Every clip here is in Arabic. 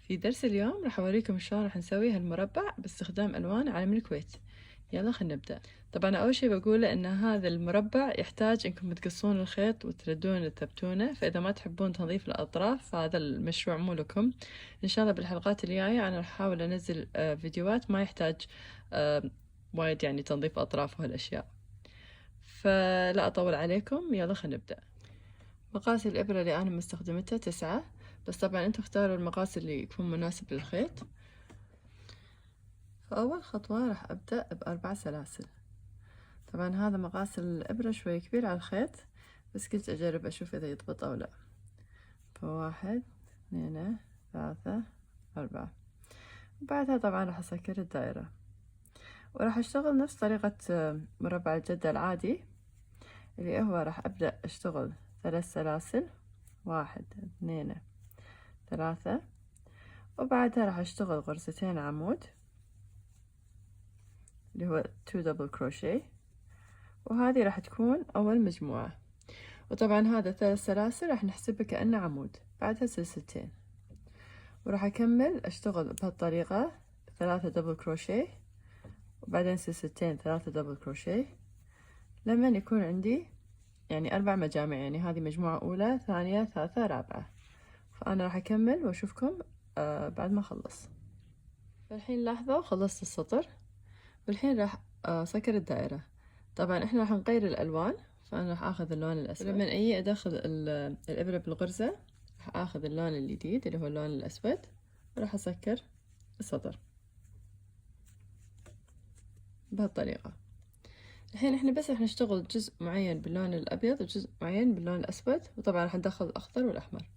في درس اليوم راح أوريكم شلون راح نسوي هالمربع باستخدام ألوان علم الكويت. يلا خلينا نبدأ. طبعا أول شي بقوله إن هذا المربع يحتاج إنكم تقصون الخيط وتردون تثبتونه، فإذا ما تحبون تنظيف الأطراف فهذا المشروع مو لكم. إن شاء الله بالحلقات الجاية أنا راح أحاول أنزل فيديوهات ما يحتاج وايد يعني تنظيف أطراف وهالأشياء، فلا أطول عليكم. يلا خلينا نبدأ. مقاس الإبرة اللي أنا مستخدمتها 9، بس طبعا انتوا اختاروا المقاس اللي يكون مناسب للخيط. فأول خطوة راح أبدأ ب4 سلاسل. طبعا هذا مقاس الإبرة شوي كبير على الخيط، بس قلت أجرب أشوف إذا يضبط أو لا. ف1 2 3 4. وبعدها طبعا راح أسكر الدائرة، وراح أشتغل نفس طريقة مربع الجدة العادي، اللي هو راح أبدأ أشتغل 3 سلاسل، 1 2 3، وبعدها راح أشتغل غرزتين عمود اللي هو 2 دبل كروشيه، وهذه راح تكون أول مجموعة. وطبعا هذا 3 سلاسل راح نحسبه كأنه عمود، بعدها سلسلتين، وراح أكمل أشتغل بهالطريقة 3 دبل كروشيه، وبعدين سلسلتين 3 دبل كروشيه، لما يكون عندي يعني 4 مجامع، يعني هذه مجموعة أولى ثانية ثالثة رابعة. فأنا راح أكمل وأشوفكم بعد ما أخلص. فالحين لاحظوا خلصت السطر، والحين راح أسكر الدائرة. طبعا احنا راح نغير الألوان، فأنا راح أخذ اللون الأسود. لما أجي أدخل الإبرة بالغرزة راح أخذ اللون الجديد اللي هو اللون الأسود، وراح أسكر السطر بهالطريقة. الحين احنا بس راح نشتغل جزء معين باللون الأبيض وجزء معين باللون الأسود، وطبعا راح ندخل الأخضر والأحمر.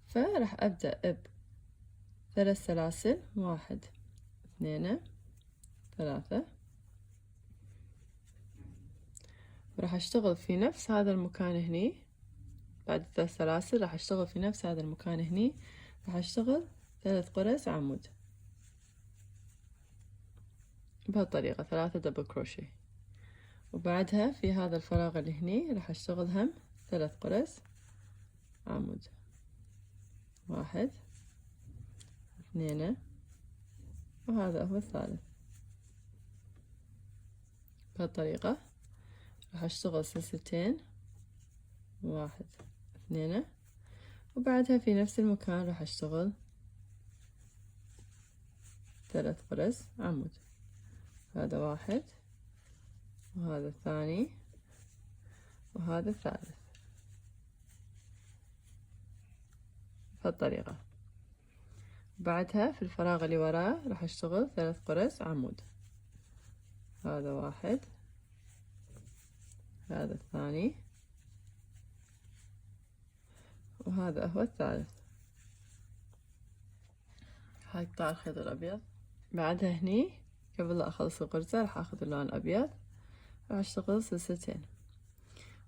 فراح أبدأ ب3 سلاسل، 1 2 3، وراح أشتغل في نفس هذا المكان هني. بعد 3 سلاسل راح أشتغل في نفس هذا المكان هني، راح أشتغل 3 غرز عمود بهالطريقة، 3 دبل كروشيه. وبعدها في هذا الفراغ اللي هني راح أشتغل هم 3 غرز عمود، 1 2، وهذا هو الثالث. بهالطريقة راح أشتغل سلسلتين، 1 2، وبعدها في نفس المكان راح أشتغل 3 غرز عمود. هذا 1، وهذا الثاني، وهذا الثالث بهالطريقة. بعدها في الفراغ اللي وراه راح أشتغل 3 غرز عمود. هذا 1، هذا الثاني، وهذا هو الثالث. هاي قطع الخيط الأبيض. بعدها هني قبل لا أخلص الغرزة راح أخذ اللون الأبيض، راح أشتغل سلسلتين،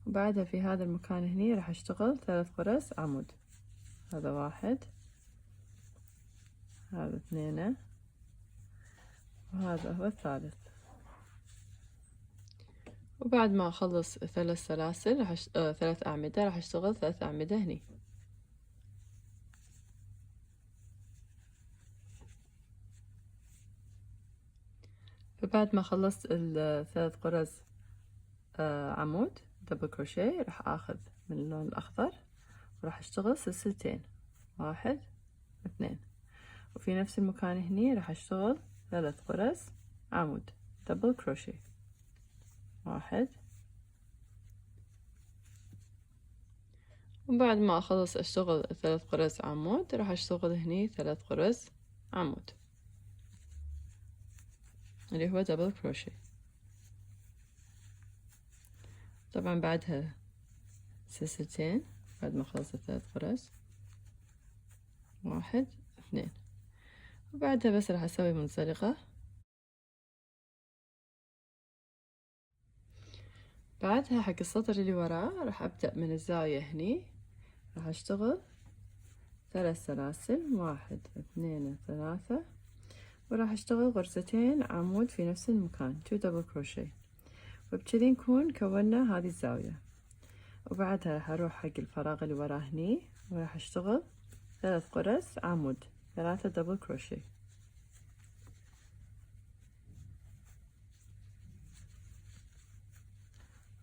وبعدها في هذا المكان هني راح أشتغل 3 غرز عمود. هذا 1، هذا 2، وهذا هو الثالث. وبعد ما أخلص 3 سلاسل راح 3 أعمدة، راح أشتغل 3 أعمدة هني. فبعد ما خلصت ال3 غرز عمود دبل كروشيه، راح اخذ من اللون الاخضر وراح اشتغل سلسلتين، 1 2، وفي نفس المكان هني راح اشتغل 3 غرز عمود دبل كروشيه، 1. وبعد ما اخلص اشتغل 3 غرز عمود راح اشتغل هني 3 غرز عمود اللي هو دبل كروشيه. طبعا بعدها سلسلتين بعد ما خلصت 3 غرز، 1 2، وبعدها بس راح اسوي منزلقة. بعدها حق السطر اللي وراه راح ابدأ من الزاوية هني، راح اشتغل 3 سلاسل، 1 2 3، وراح اشتغل غرزتين عمود في نفس المكان 2 دبل كروشيه، وبكذي نكون كونا هذه الزاوية. وبعدها راح اروح حق الفراغ اللي وراه هني، وراح اشتغل 3 غرز عمود 3 دبل كروشيه.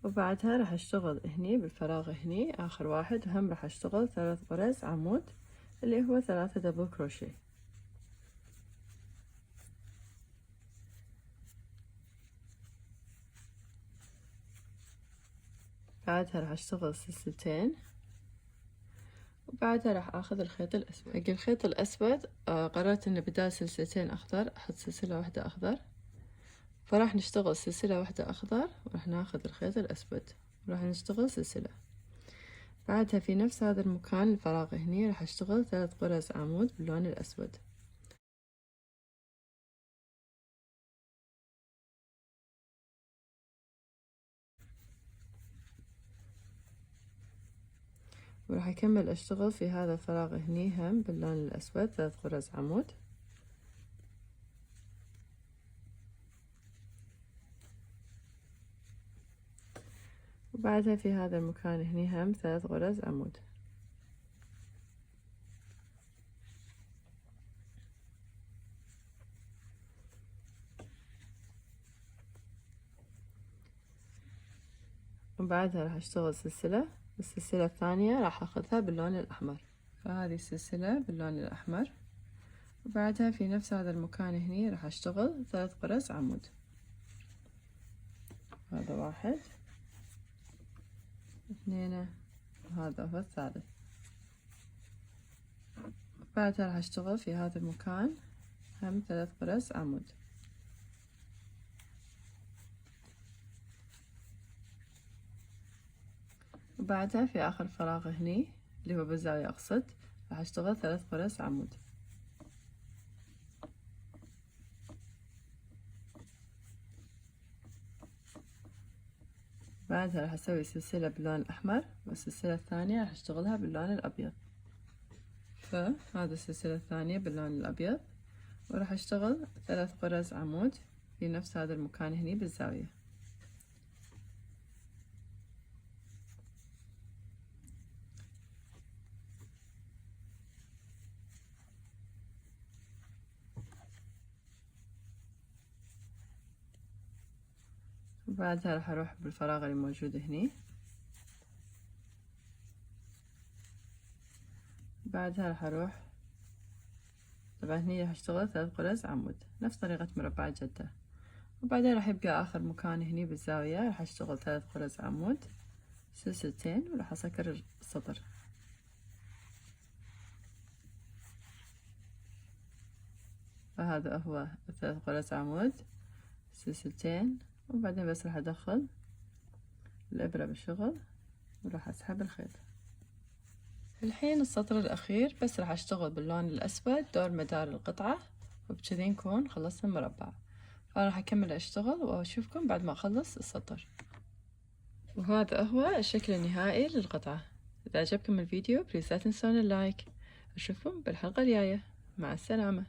وبعدها راح اشتغل هني بالفراغ هني اخر واحد، وهم راح اشتغل 3 غرز عمود اللي هو 3 دبل كروشيه. بعدها راح اشتغل سلسلتين، وبعدها راح اخذ الخيط الاسود. حق الخيط الاسود قررت انه بدال سلسلتين اخضر احط سلسلة واحدة اخضر، فراح نشتغل سلسلة واحدة اخضر وراح ناخذ الخيط الاسود وراح نشتغل سلسلة. بعدها في نفس هذا المكان الفراغ هني راح اشتغل 3 غرز عمود باللون الاسود. وراح اكمل اشتغل في هذا الفراغ هني هم باللون الاسود 3 غرز عمود. وبعدها في هذا المكان هني هم 3 غرز عمود. وبعدها راح اشتغل سلسلة، السلسلة الثانية راح اخذها باللون الاحمر، فهذه السلسلة باللون الاحمر. وبعدها في نفس هذا المكان هني راح اشتغل 3 غرز عمود. هذا واحد، اثنين، وهذا هو الثالث. بعدها راح اشتغل في هذا المكان هم 3 غرز عمود. وبعدها في اخر فراغ هني اللي هو بالزاوية اقصد راح اشتغل 3 غرز عمود. بعدها راح اسوي سلسلة باللون الاحمر، والسلسلة الثانية راح اشتغلها باللون الابيض. فهذا السلسلة الثانية باللون الابيض، وراح اشتغل 3 غرز عمود في نفس هذا المكان هني بالزاوية. وبعدها راح اروح بالفراغ اللي موجود هني. بعدها راح اروح، طبعا هني راح اشتغل 3 غرز عمود نفس طريقة مربع جدة. وبعدين راح يبقى اخر مكان هني بالزاوية راح اشتغل 3 غرز عمود، سلسلتين، وراح اسكر السطر. فهذا هو 3 غرز عمود، سلسلتين، وبعدين بس راح ادخل الابرة بالشغل وراح اسحب الخيط. الحين السطر الاخير بس راح اشتغل باللون الاسود دور مدار القطعة، وبكذي نكون خلصنا المربع. فراح اكمل اشتغل واشوفكم بعد ما اخلص السطر. وهذا هو الشكل النهائي للقطعة. اذا عجبكم الفيديو بليز لا تنسون اللايك. اشوفكم بالحلقة الجاية، مع السلامة.